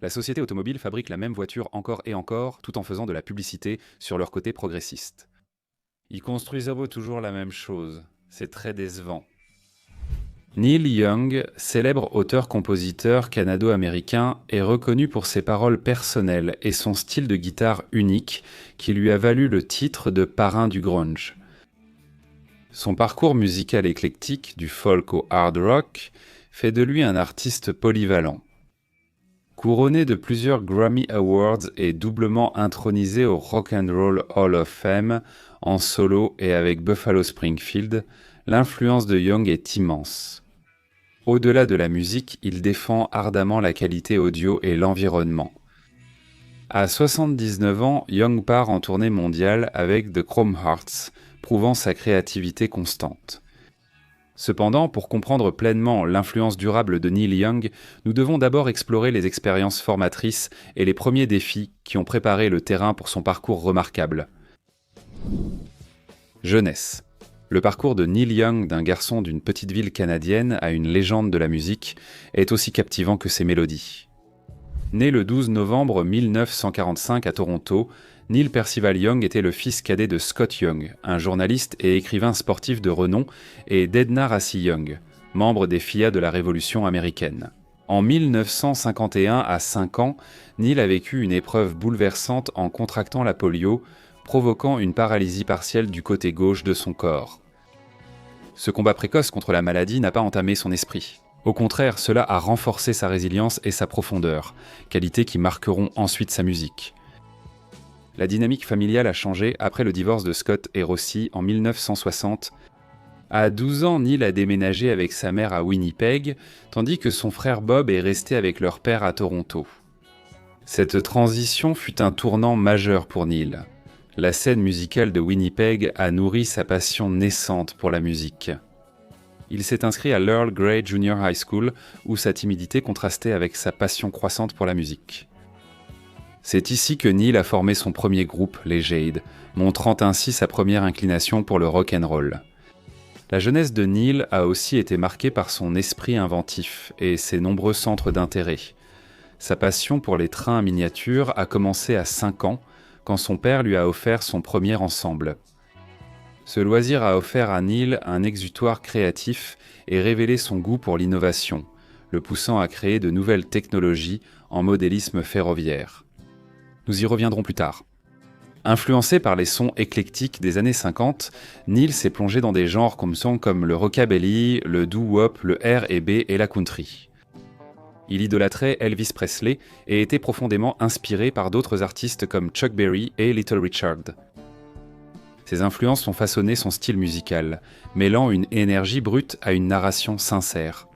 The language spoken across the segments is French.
La société automobile fabrique la même voiture encore et encore, tout en faisant de la publicité sur leur côté progressiste. Ils construisent à beau toujours la même chose. C'est très décevant. Neil Young, célèbre auteur-compositeur canado-américain, est reconnu pour ses paroles personnelles et son style de guitare unique qui lui a valu le titre de parrain du grunge. Son parcours musical éclectique, du folk au hard rock, fait de lui un artiste polyvalent. Couronné de plusieurs Grammy Awards et doublement intronisé au Rock and Roll Hall of Fame, en solo et avec Buffalo Springfield, l'influence de Young est immense. Au-delà de la musique, il défend ardemment la qualité audio et l'environnement. À 79 ans, Young part en tournée mondiale avec The Chrome Hearts, prouvant sa créativité constante. Cependant, pour comprendre pleinement l'influence durable de Neil Young, nous devons d'abord explorer les expériences formatrices et les premiers défis qui ont préparé le terrain pour son parcours remarquable. Jeunesse. Le parcours de Neil Young, d'un garçon d'une petite ville canadienne à une légende de la musique, est aussi captivant que ses mélodies. Né le 12 novembre 1945 à Toronto, Neil Percival Young était le fils cadet de Scott Young, un journaliste et écrivain sportif de renom, et d'Edna Rassi Young, membre des FIA de la Révolution américaine. En 1951, à 5 ans, Neil a vécu une épreuve bouleversante en contractant la polio, provoquant une paralysie partielle du côté gauche de son corps. Ce combat précoce contre la maladie n'a pas entamé son esprit. Au contraire, cela a renforcé sa résilience et sa profondeur, qualités qui marqueront ensuite sa musique. La dynamique familiale a changé après le divorce de Scott et Rossi en 1960. À 12 ans, Neil a déménagé avec sa mère à Winnipeg, tandis que son frère Bob est resté avec leur père à Toronto. Cette transition fut un tournant majeur pour Neil. La scène musicale de Winnipeg a nourri sa passion naissante pour la musique. Il s'est inscrit à l'Earl Grey Junior High School, où sa timidité contrastait avec sa passion croissante pour la musique. C'est ici que Neil a formé son premier groupe, les Jade, montrant ainsi sa première inclination pour le rock and roll. La jeunesse de Neil a aussi été marquée par son esprit inventif et ses nombreux centres d'intérêt. Sa passion pour les trains miniatures a commencé à 5 ans, quand son père lui a offert son premier ensemble. Ce loisir a offert à Neil un exutoire créatif et révélé son goût pour l'innovation, le poussant à créer de nouvelles technologies en modélisme ferroviaire. Nous y reviendrons plus tard. Influencé par les sons éclectiques des années 50, Neil s'est plongé dans des genres comme le rockabilly, le doo-wop, le R&B et la country. Il idolâtrait Elvis Presley et était profondément inspiré par d'autres artistes comme Chuck Berry et Little Richard. Ces influences ont façonné son style musical, mêlant une énergie brute à une narration sincère.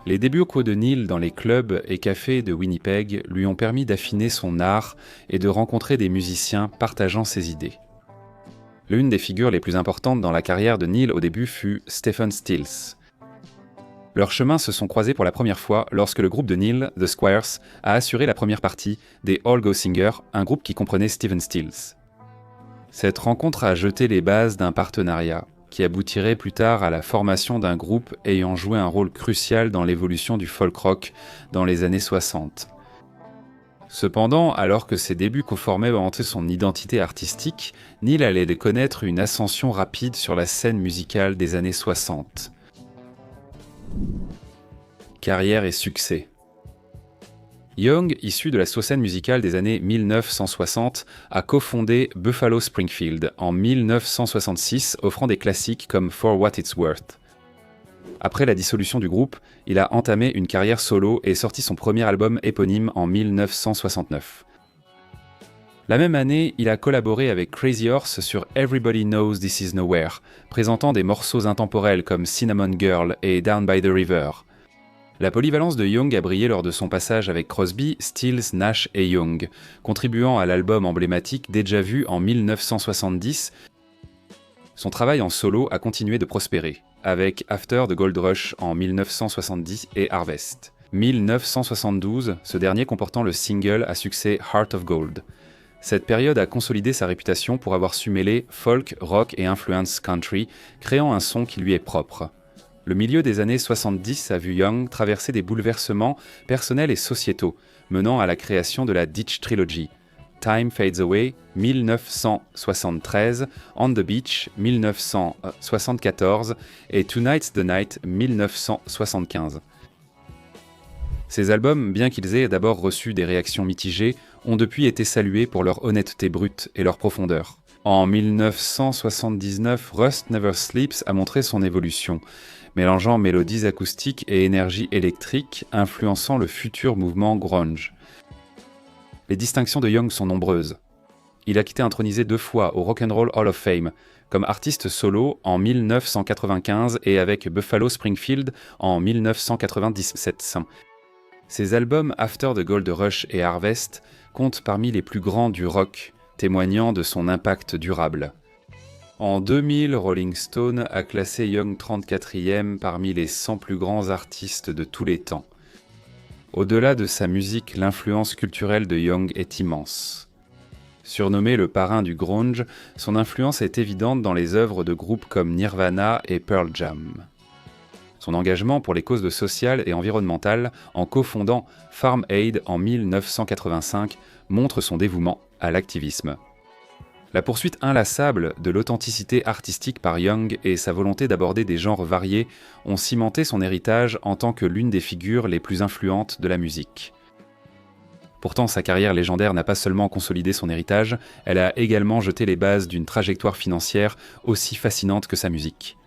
Les débuts de Neil dans les clubs et cafés de Winnipeg lui ont permis d'affiner son art et de rencontrer des musiciens partageant ses idées. L'une des figures les plus importantes dans la carrière de Neil au début fut Stephen Stills. Leurs chemins se sont croisés pour la première fois lorsque le groupe de Neil, The Squires, a assuré la première partie des All Go Singers, un groupe qui comprenait Stephen Stills. Cette rencontre a jeté les bases d'un partenariat qui aboutirait plus tard à la formation d'un groupe ayant joué un rôle crucial dans l'évolution du folk rock dans les années 60. Cependant, alors que ses débuts conformaient à son identité artistique, Neil allait connaître une ascension rapide sur la scène musicale des années 60. Carrière et succès. Young, issu de la scène musicale des années 1960, a cofondé Buffalo Springfield en 1966, offrant des classiques comme For What It's Worth. Après la dissolution du groupe, il a entamé une carrière solo et sorti son premier album éponyme en 1969. La même année, il a collaboré avec Crazy Horse sur Everybody Knows This Is Nowhere, présentant des morceaux intemporels comme Cinnamon Girl et Down by the River. La polyvalence de Young a brillé lors de son passage avec Crosby, Stills, Nash et Young, contribuant à l'album emblématique Déjà Vu en 1970. Son travail en solo a continué de prospérer, avec After the Gold Rush en 1970 et Harvest. 1972, ce dernier comportant le single à succès Heart of Gold. Cette période a consolidé sa réputation pour avoir su mêler folk, rock et influence country, créant un son qui lui est propre. Le milieu des années 70 a vu Young traverser des bouleversements personnels et sociétaux, menant à la création de la Ditch Trilogy. Time Fades Away, 1973, On the Beach, 1974 et Tonight's the Night, 1975. Ces albums, bien qu'ils aient d'abord reçu des réactions mitigées, ont depuis été salués pour leur honnêteté brute et leur profondeur. En 1979, Rust Never Sleeps a montré son évolution, mélangeant mélodies acoustiques et énergie électrique, influençant le futur mouvement grunge. Les distinctions de Young sont nombreuses. Il a été intronisé 2 fois au Rock and Roll Hall of Fame, comme artiste solo en 1995 et avec Buffalo Springfield en 1997. Ses albums After the Gold Rush et Harvest comptent parmi les plus grands du rock, témoignant de son impact durable. En 2000, Rolling Stone a classé Young 34e parmi les 100 plus grands artistes de tous les temps. Au-delà de sa musique, l'influence culturelle de Young est immense. Surnommé le parrain du grunge, son influence est évidente dans les œuvres de groupes comme Nirvana et Pearl Jam. Son engagement pour les causes sociales et environnementales, en cofondant Farm Aid en 1985, montre son dévouement à l'activisme. La poursuite inlassable de l'authenticité artistique par Young et sa volonté d'aborder des genres variés ont cimenté son héritage en tant que l'une des figures les plus influentes de la musique. Pourtant, sa carrière légendaire n'a pas seulement consolidé son héritage, elle a également jeté les bases d'une trajectoire financière aussi fascinante que sa musique.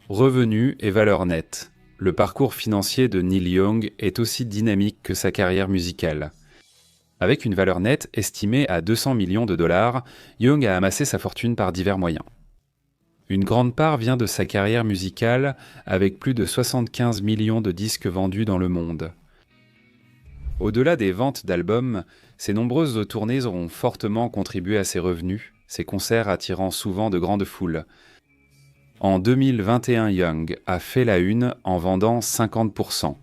Revenus et valeurs nettes. Le parcours financier de Neil Young est aussi dynamique que sa carrière musicale. Avec une valeur nette estimée à 200 millions de dollars, Young a amassé sa fortune par divers moyens. Une grande part vient de sa carrière musicale, avec plus de 75 millions de disques vendus dans le monde. Au-delà des ventes d'albums, ses nombreuses tournées auront fortement contribué à ses revenus, ses concerts attirant souvent de grandes foules. En 2021, Young a fait la une en vendant 50%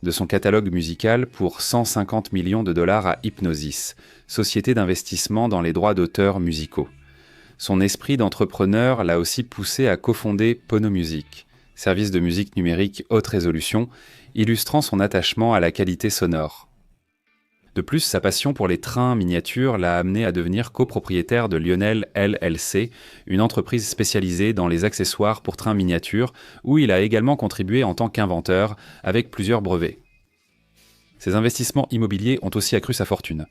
de son catalogue musical pour 150 millions de dollars à Hipgnosis, société d'investissement dans les droits d'auteur musicaux. Son esprit d'entrepreneur l'a aussi poussé à cofonder Pono Music, service de musique numérique haute résolution, illustrant son attachement à la qualité sonore. De plus, sa passion pour les trains miniatures l'a amené à devenir copropriétaire de Lionel LLC, une entreprise spécialisée dans les accessoires pour trains miniatures, où il a également contribué en tant qu'inventeur, avec plusieurs brevets. Ses investissements immobiliers ont aussi accru sa fortune.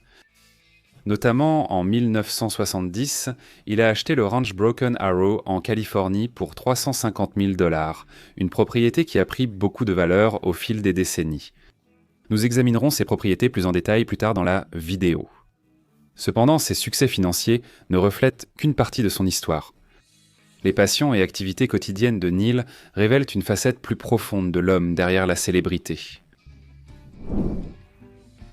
Notamment en 1970, il a acheté le ranch Broken Arrow en Californie pour 350 000 $, une propriété qui a pris beaucoup de valeur au fil des décennies. Nous examinerons ces propriétés plus en détail plus tard dans la vidéo. Cependant, ses succès financiers ne reflètent qu'une partie de son histoire. Les passions et activités quotidiennes de Neil révèlent une facette plus profonde de l'homme derrière la célébrité.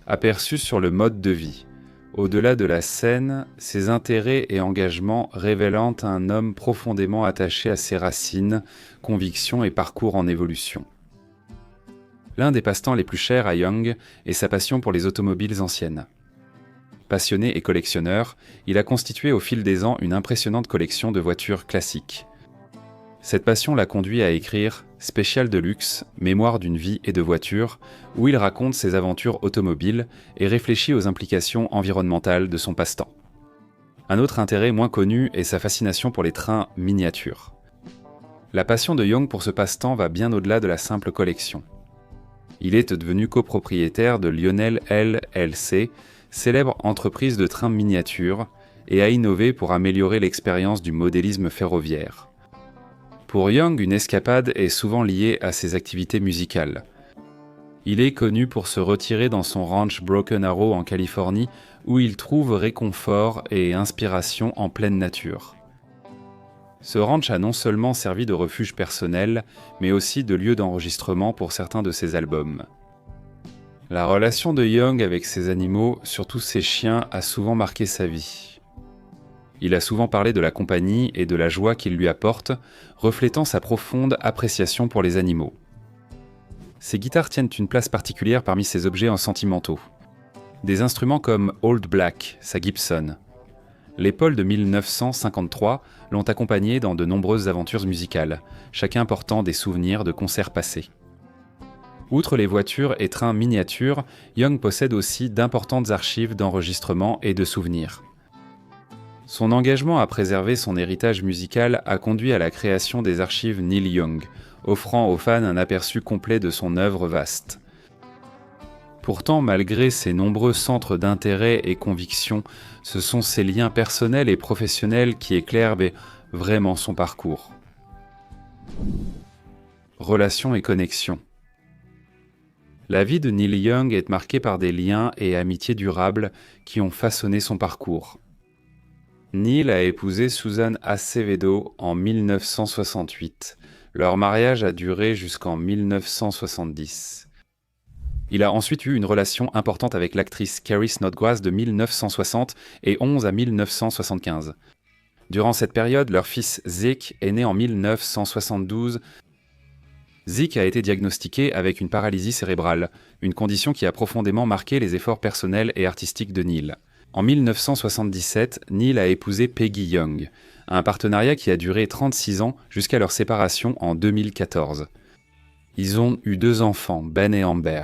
Aperçu sur le mode de vie. Au-delà de la scène, ses intérêts et engagements révélant un homme profondément attaché à ses racines, convictions et parcours en évolution. L'un des passe-temps les plus chers à Young est sa passion pour les automobiles anciennes. Passionné et collectionneur, il a constitué au fil des ans une impressionnante collection de voitures classiques. Cette passion l'a conduit à écrire Spécial de luxe, mémoire d'une vie et de voitures, où il raconte ses aventures automobiles et réfléchit aux implications environnementales de son passe-temps. Un autre intérêt moins connu est sa fascination pour les trains miniatures. La passion de Young pour ce passe-temps va bien au-delà de la simple collection. Il est devenu copropriétaire de Lionel LLC, célèbre entreprise de trains miniatures, et a innové pour améliorer l'expérience du modélisme ferroviaire. Pour Young, une escapade est souvent liée à ses activités musicales. Il est connu pour se retirer dans son ranch Broken Arrow en Californie, où il trouve réconfort et inspiration en pleine nature. Ce ranch a non seulement servi de refuge personnel, mais aussi de lieu d'enregistrement pour certains de ses albums. La relation de Young avec ses animaux, surtout ses chiens, a souvent marqué sa vie. Il a souvent parlé de la compagnie et de la joie qu'il lui apporte, reflétant sa profonde appréciation pour les animaux. Ses guitares tiennent une place particulière parmi ses objets sentimentaux. Des instruments comme Old Black, sa Gibson, Les Paul de 1953 l'ont accompagné dans de nombreuses aventures musicales, chacun portant des souvenirs de concerts passés. Outre les voitures et trains miniatures, Young possède aussi d'importantes archives d'enregistrements et de souvenirs. Son engagement à préserver son héritage musical a conduit à la création des archives Neil Young, offrant aux fans un aperçu complet de son œuvre vaste. Pourtant, malgré ses nombreux centres d'intérêt et convictions, ce sont ses liens personnels et professionnels qui éclairent vraiment son parcours. Relations et connexions. La vie de Neil Young est marquée par des liens et amitiés durables qui ont façonné son parcours. Neil a épousé Susan Acevedo en 1968. Leur mariage a duré jusqu'en 1970. Il a ensuite eu une relation importante avec l'actrice Carrie Snodgrass de 1960 et 11 à 1975. Durant cette période, leur fils Zeke est né en 1972. Zeke a été diagnostiqué avec une paralysie cérébrale, une condition qui a profondément marqué les efforts personnels et artistiques de Neil. En 1977, Neil a épousé Peggy Young, un partenariat qui a duré 36 ans jusqu'à leur séparation en 2014. Ils ont eu 2 enfants, Ben et Amber.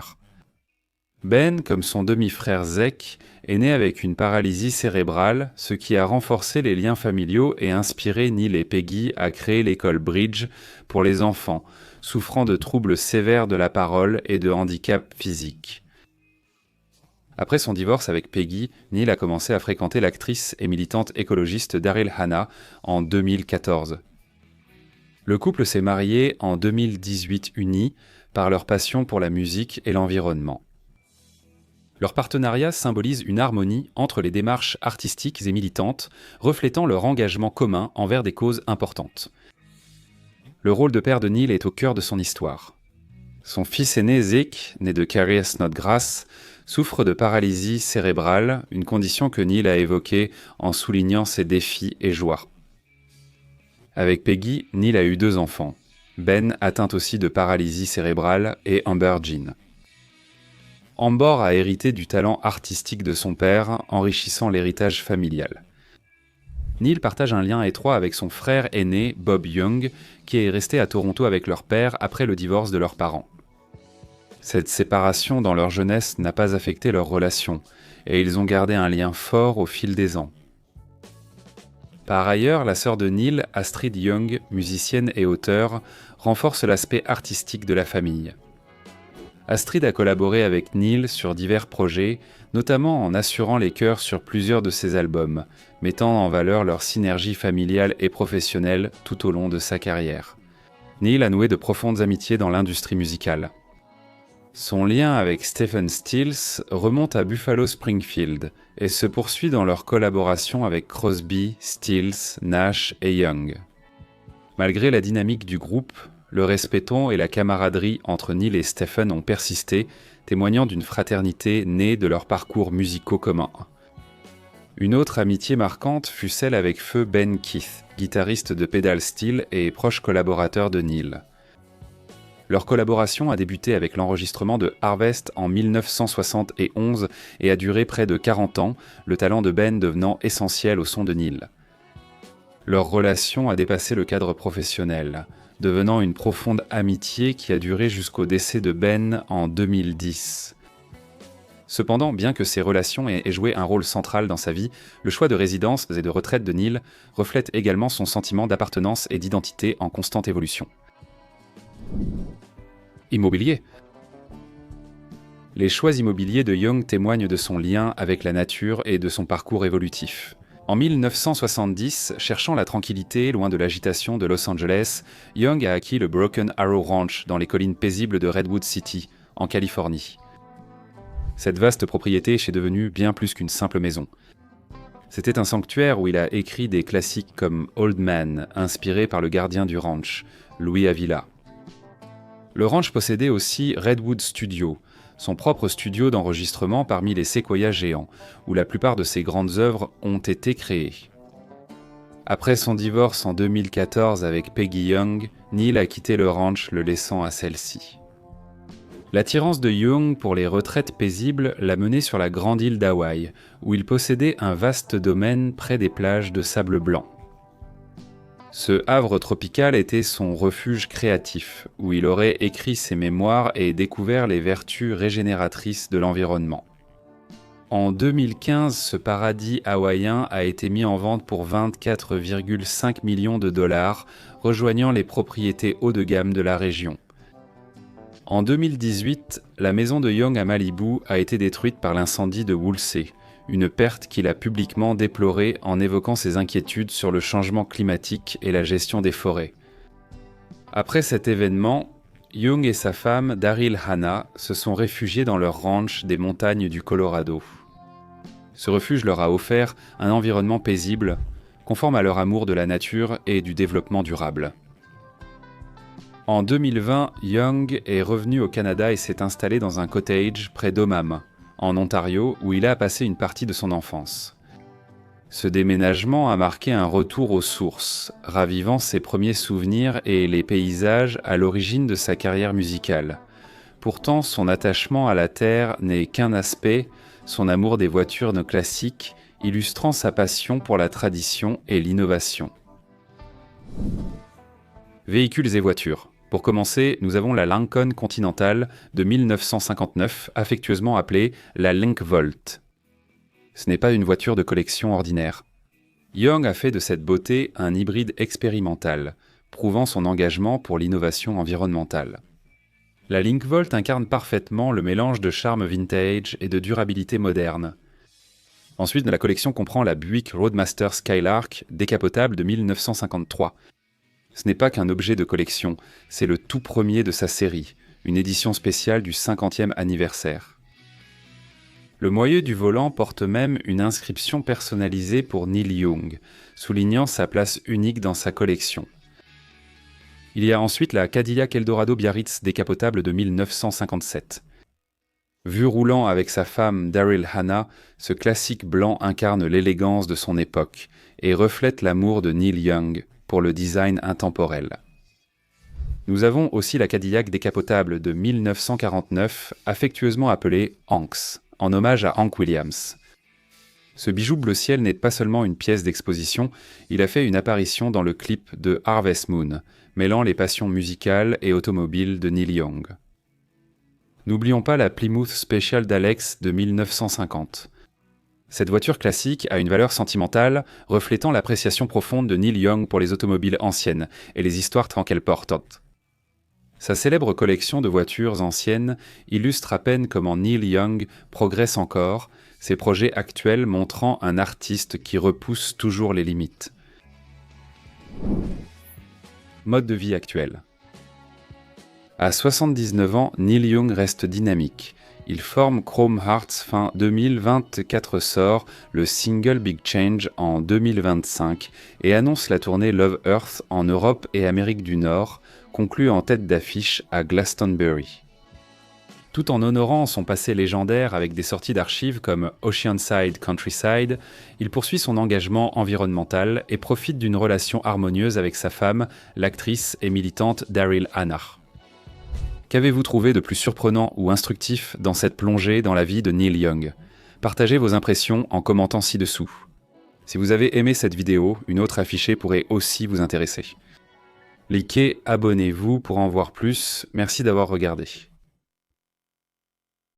Ben, comme son demi-frère Zeke, est né avec une paralysie cérébrale, ce qui a renforcé les liens familiaux et inspiré Neil et Peggy à créer l'école Bridge pour les enfants souffrant de troubles sévères de la parole et de handicap physique. Après son divorce avec Peggy, Neil a commencé à fréquenter l'actrice et militante écologiste Daryl Hannah en 2014. Le couple s'est marié en 2018 unis par leur passion pour la musique et l'environnement. Leur partenariat symbolise une harmonie entre les démarches artistiques et militantes, reflétant leur engagement commun envers des causes importantes. Le rôle de père de Neil est au cœur de son histoire. Son fils aîné Zeke, né de Carrie Snodgrass, souffre de paralysie cérébrale, une condition que Neil a évoquée en soulignant ses défis et joies. Avec Peggy, Neil a eu 2 enfants, Ben atteint aussi de paralysie cérébrale et Amber Jean. Amber a hérité du talent artistique de son père, enrichissant l'héritage familial. Neil partage un lien étroit avec son frère aîné, Bob Young, qui est resté à Toronto avec leur père après le divorce de leurs parents. Cette séparation dans leur jeunesse n'a pas affecté leur relation, et ils ont gardé un lien fort au fil des ans. Par ailleurs, la sœur de Neil, Astrid Young, musicienne et auteure, renforce l'aspect artistique de la famille. Astrid a collaboré avec Neil sur divers projets, notamment en assurant les chœurs sur plusieurs de ses albums, mettant en valeur leur synergie familiale et professionnelle tout au long de sa carrière. Neil a noué de profondes amitiés dans l'industrie musicale. Son lien avec Stephen Stills remonte à Buffalo Springfield et se poursuit dans leur collaboration avec Crosby, Stills, Nash et Young. Malgré la dynamique du groupe, le respect et la camaraderie entre Neil et Stephen ont persisté, témoignant d'une fraternité née de leurs parcours musicaux communs. Une autre amitié marquante fut celle avec feu Ben Keith, guitariste de Pedal Steel et proche collaborateur de Neil. Leur collaboration a débuté avec l'enregistrement de Harvest en 1971 et a duré près de 40 ans, le talent de Ben devenant essentiel au son de Neil. Leur relation a dépassé le cadre professionnel, devenant une profonde amitié qui a duré jusqu'au décès de Ben en 2010. Cependant, bien que ces relations aient joué un rôle central dans sa vie, le choix de résidence et de retraite de Neil reflète également son sentiment d'appartenance et d'identité en constante évolution. Immobilier. Les choix immobiliers de Young témoignent de son lien avec la nature et de son parcours évolutif. En 1970, cherchant la tranquillité loin de l'agitation de Los Angeles, Young a acquis le Broken Arrow Ranch dans les collines paisibles de Redwood City, en Californie. Cette vaste propriété est devenue bien plus qu'une simple maison. C'était un sanctuaire où il a écrit des classiques comme Old Man, inspiré par le gardien du ranch, Louis Avila. Le ranch possédait aussi Redwood Studio, son propre studio d'enregistrement parmi les séquoias géants, où la plupart de ses grandes œuvres ont été créées. Après son divorce en 2014 avec Peggy Young, Neil a quitté le ranch, le laissant à celle-ci. L'attirance de Jung pour les retraites paisibles l'a mené sur la grande île d'Hawaï, où il possédait un vaste domaine près des plages de sable blanc. Ce havre tropical était son refuge créatif, où il aurait écrit ses mémoires et découvert les vertus régénératrices de l'environnement. En 2015, ce paradis hawaïen a été mis en vente pour 24,5 millions de dollars, rejoignant les propriétés haut de gamme de la région. En 2018, la maison de Jung à Malibu a été détruite par l'incendie de Woolsey, une perte qu'il a publiquement déplorée en évoquant ses inquiétudes sur le changement climatique et la gestion des forêts. Après cet événement, Jung et sa femme, Daryl Hannah, se sont réfugiés dans leur ranch des montagnes du Colorado. Ce refuge leur a offert un environnement paisible, conforme à leur amour de la nature et du développement durable. En 2020, Jung est revenu au Canada et s'est installé dans un cottage près d'Omam, en Ontario, où il a passé une partie de son enfance. Ce déménagement a marqué un retour aux sources, ravivant ses premiers souvenirs et les paysages à l'origine de sa carrière musicale. Pourtant, son attachement à la terre n'est qu'un aspect, son amour des voitures no classiques, illustrant sa passion pour la tradition et l'innovation. Véhicules et voitures. Pour commencer, nous avons la Lincoln Continental de 1959, affectueusement appelée la Link Volt. Ce n'est pas une voiture de collection ordinaire. Jung a fait de cette beauté un hybride expérimental, prouvant son engagement pour l'innovation environnementale. La Link Volt incarne parfaitement le mélange de charme vintage et de durabilité moderne. Ensuite, la collection comprend la Buick Roadmaster Skylark décapotable de 1953. Ce n'est pas qu'un objet de collection, c'est le tout premier de sa série, une édition spéciale du 50e anniversaire. Le moyeu du volant porte même une inscription personnalisée pour Neil Young, soulignant sa place unique dans sa collection. Il y a ensuite la Cadillac Eldorado Biarritz décapotable de 1957. Vu roulant avec sa femme Daryl Hannah, ce classique blanc incarne l'élégance de son époque et reflète l'amour de Neil Young pour le design intemporel. Nous avons aussi la Cadillac décapotable de 1949, affectueusement appelée Hanks, en hommage à Hank Williams. Ce bijou bleu ciel n'est pas seulement une pièce d'exposition, il a fait une apparition dans le clip de Harvest Moon, mêlant les passions musicales et automobiles de Neil Young. N'oublions pas la Plymouth Special d'Alex de 1950. Cette voiture classique a une valeur sentimentale, reflétant l'appréciation profonde de Neil Young pour les automobiles anciennes et les histoires qu'elles portent. Sa célèbre collection de voitures anciennes illustre à peine comment Neil Young progresse encore, ses projets actuels montrant un artiste qui repousse toujours les limites. Mode de vie actuel. À 79 ans, Neil Young reste dynamique. Il forme Chrome Hearts fin 2024 sort le single Big Change en 2025 et annonce la tournée Love Earth en Europe et Amérique du Nord, conclue en tête d'affiche à Glastonbury. Tout en honorant son passé légendaire avec des sorties d'archives comme Oceanside Countryside, il poursuit son engagement environnemental et profite d'une relation harmonieuse avec sa femme, l'actrice et militante Daryl Hannah. Qu'avez-vous trouvé de plus surprenant ou instructif dans cette plongée dans la vie de Neil Young ? Partagez vos impressions en commentant ci-dessous. Si vous avez aimé cette vidéo, une autre affichée pourrait aussi vous intéresser. Likez, abonnez-vous pour en voir plus. Merci d'avoir regardé.